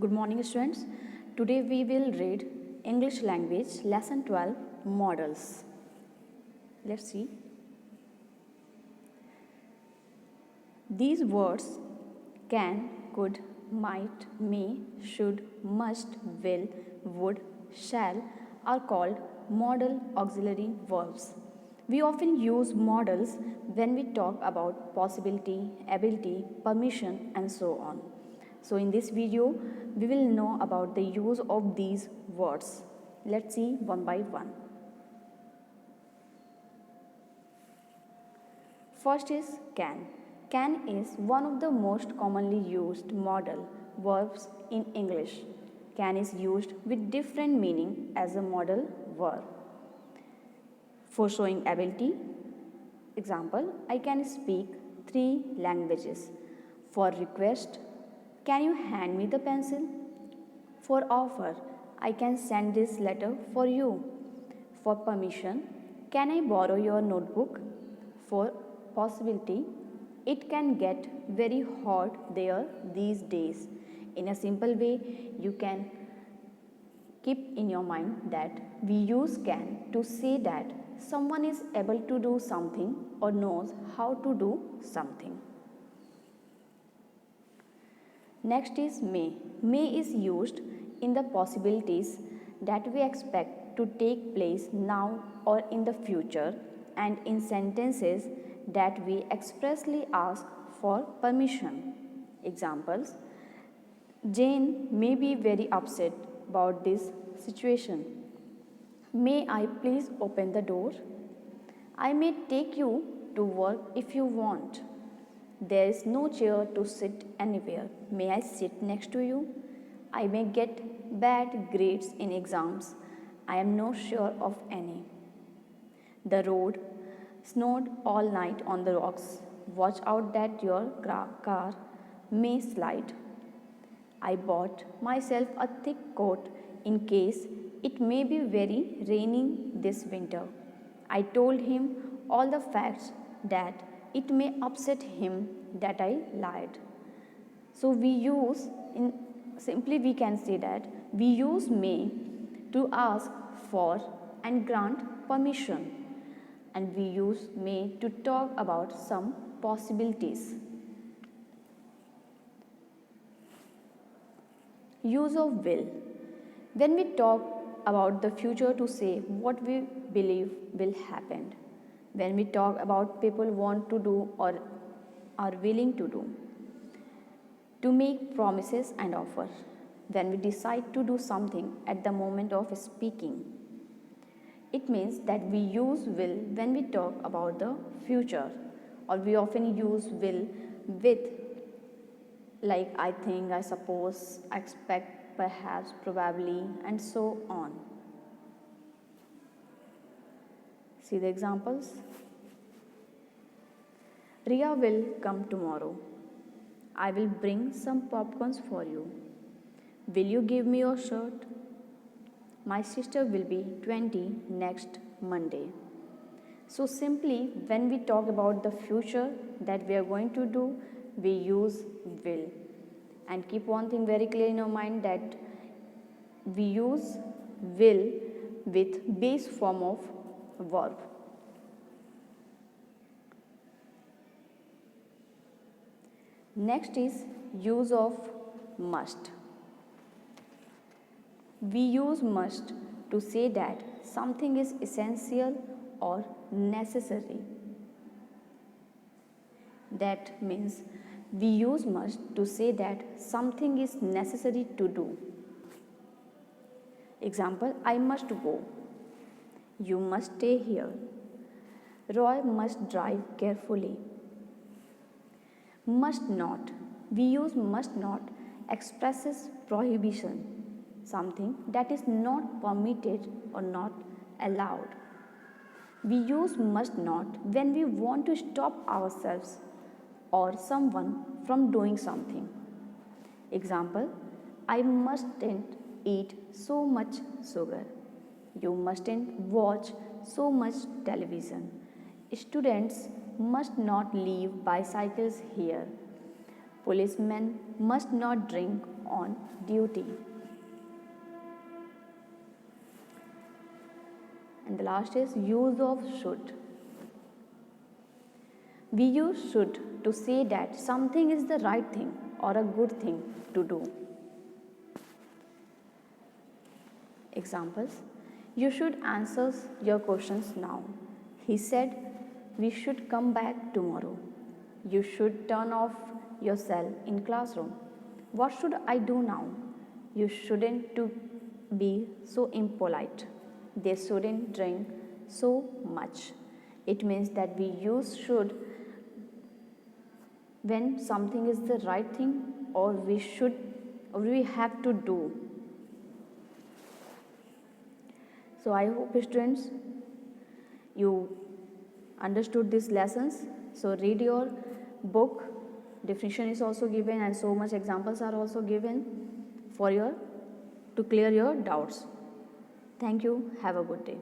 Good morning, students. Today we will read English language lesson 12 models. Let's see. These words can, could, might, may, should, must, will, would, shall are called modal auxiliary verbs. We often use modals when we talk about possibility, ability, permission, and so on. So, in this video, we will know about the use of these words. Let's see one by one. First is can. Can is one of the most commonly used modal verbs in English. Can is used with different meaning as a modal verb. For showing ability, example, I can speak 3 languages. For request, can you hand me the pencil? For offer, I can send this letter for you. For permission, can I borrow your notebook? For possibility, it can get very hot there these days. In a simple way, you can keep in your mind that we use can to say that someone is able to do something or knows how to do something. Next is may. May is used in the possibilities that we expect to take place now or in the future, and in sentences that we expressly ask for permission. Examples: Jane may be very upset about this situation. May I please open the door? I may take you to work if you want. There is no chair to sit anywhere. May I sit next to you? I may get bad grades in exams. I am not sure of any. The road snowed all night on the rocks. Watch out that your car may slide. I bought myself a thick coat in case it may be very rainy this winter. I told him all the facts that it may upset him that I lied. So we can say that we use may to ask for and grant permission, and we use may to talk about some possibilities. Use of will. When we talk about the future to say what we believe will happen. When we talk about people want to do or are willing to do. To make promises and offer. When we decide to do something at the moment of speaking. It means that we use will when we talk about the future, or we often use will with like I think, I suppose, expect, perhaps, probably, and so on. See the examples. Ria will come tomorrow. I will bring some popcorns for you. Will you give me your shirt? My sister will be 20 next Monday. So simply when we talk about the future that we are going to do, we use will. And keep one thing very clear in your mind, that we use will with base form of verb. Next is use of must. We use must to say that something is essential or necessary. That means we use must to say that something is necessary to do. Example, I must go. You must stay here. Roy must drive carefully. Must not. We use must not expresses prohibition, something that is not permitted or not allowed. We use must not when we want to stop ourselves or someone from doing something. Example, I mustn't eat so much sugar. You mustn't watch so much television. Students must not leave bicycles here. Policemen must not drink on duty. And the last is use of should. We use should to say that something is the right thing or a good thing to do. Examples: you should answer your questions now. He said we should come back tomorrow. You should turn off your cell in classroom. What should I do now? You shouldn't to be so impolite. They shouldn't drink so much. It means that we use should when something is the right thing or we have to do. So I hope students you understood these lessons. So read your book, definition is also given and so much examples are also given for to clear your doubts. Thank you. Have a good day.